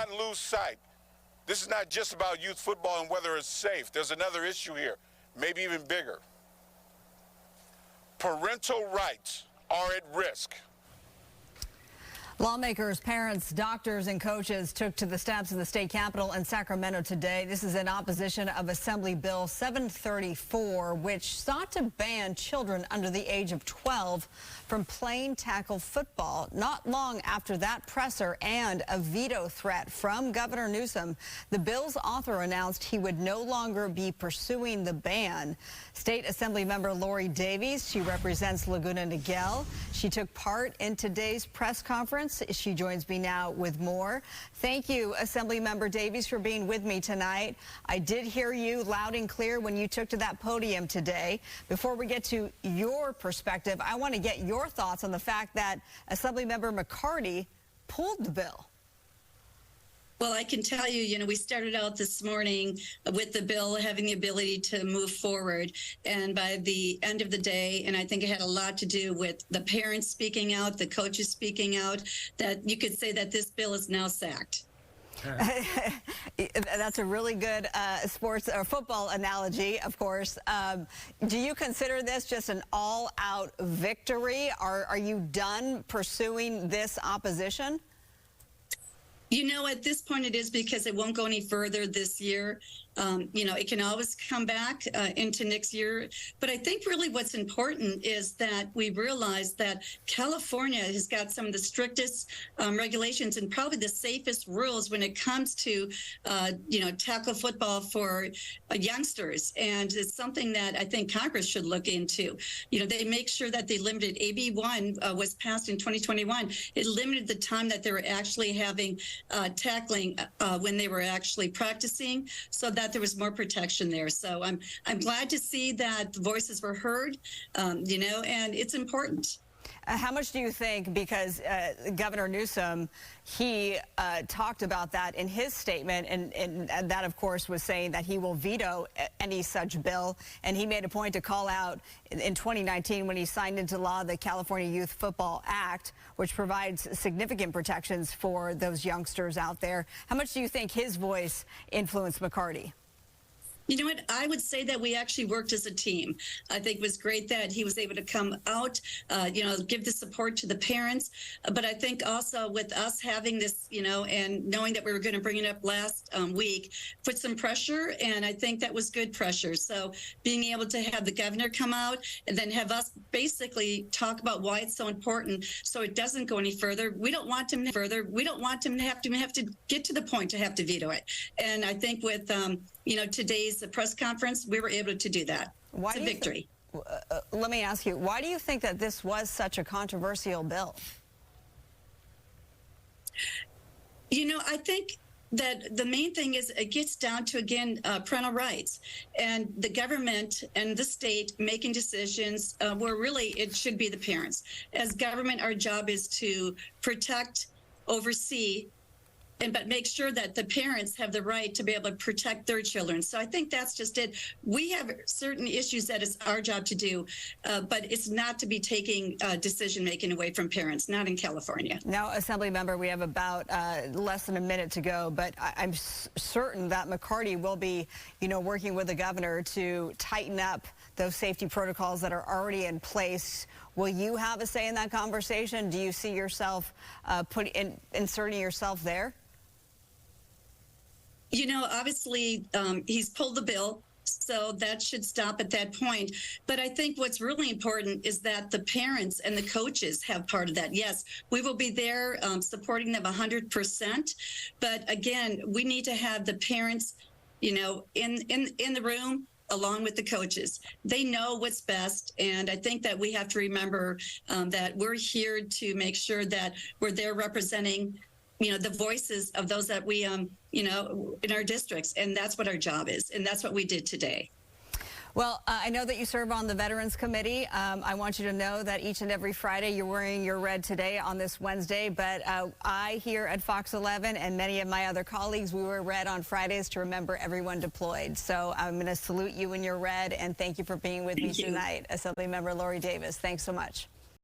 not lose sight. This is not just about youth football and whether it's safe. There's another issue here, maybe even bigger. Parental rights are at risk. Lawmakers, parents, doctors, and coaches took to the steps of the state capitol in Sacramento today. This is in opposition of Assembly Bill 734, which sought to ban children under the age of 12 from playing tackle football. Not long after that presser and a veto threat from Governor Newsom, the bill's author announced he would no longer be pursuing the ban. State Assemblymember Laurie Davis, she represents Laguna Niguel. She took part in today's press conference. She joins me now with more. Thank you, Assemblymember Davis, for being with me tonight. I did hear you loud and clear when you took to that podium today. Before we get to your perspective, I want to get your thoughts on the fact that Assemblymember McCarty pulled the bill. Well, I can tell you, we started out this morning with the bill having the ability to move forward. And by the end of the day, and I think it had a lot to do with the parents speaking out, the coaches speaking out, that you could say that this bill is now sacked. That's a really good sports or football analogy, of course. Do you consider this just an all-out victory? Are you done pursuing this opposition? At this point it is, because it won't go any further this year. It can always come back into next year. But I think really what's important is that we realize that California has got some of the strictest regulations and probably the safest rules when it comes to, tackle football for youngsters. And it's something that I think Congress should look into. They make sure that they limited AB1 was passed in 2021. It limited the time that they were actually having tackling when they were actually practicing, so that there was more protection there. So I'm glad to see that the voices were heard, and it's important. How much do you think, because Governor Newsom, he talked about that in his statement, and that, of course, was saying that he will veto any such bill, and he made a point to call out in 2019 when he signed into law the California Youth Football Act, which provides significant protections for those youngsters out there. How much do you think his voice influenced McCarty? You know what? I would say that we actually worked as a team. I think it was great that he was able to come out, give the support to the parents. But I think also with us having this, and knowing that we were going to bring it up last week, put some pressure. And I think that was good pressure. So being able to have the governor come out and then have us basically talk about why it's so important so it doesn't go any further. We don't want him further. We don't want him to have to get to the point to have to veto it. And I think with, today's press conference, we were able to do that. It's a victory. Let me ask you, why do you think that this was such a controversial bill? I think that the main thing is it gets down to, again, parental rights and the government and the state making decisions where really it should be the parents. As government, our job is to protect, oversee, but make sure that the parents have the right to be able to protect their children. So I think that's just it. We have certain issues that it's our job to do, but it's not to be taking decision-making away from parents, not in California. Now, Assemblymember, we have about less than a minute to go, but I'm certain that McCarty will be, working with the governor to tighten up those safety protocols that are already in place. Will you have a say in that conversation? Do you see yourself inserting yourself there? Obviously, he's pulled the bill, so that should stop at that point. But I think what's really important is that the parents and the coaches have part of that. Yes, we will be there supporting them 100%. But again, we need to have the parents, in the room, along with the coaches. They know what's best, and I think that we have to remember that we're here to make sure that we're there representing the voices of those that we, in our districts. And that's what our job is. And that's what we did today. Well, I know that you serve on the Veterans Committee. I want you to know that each and every Friday you're wearing your red today on this Wednesday. But I here at Fox 11 and many of my other colleagues, we wear red on Fridays to remember everyone deployed. So I'm going to salute you in your red and thank you for being with me tonight. Assemblymember Laurie Davis, thanks so much.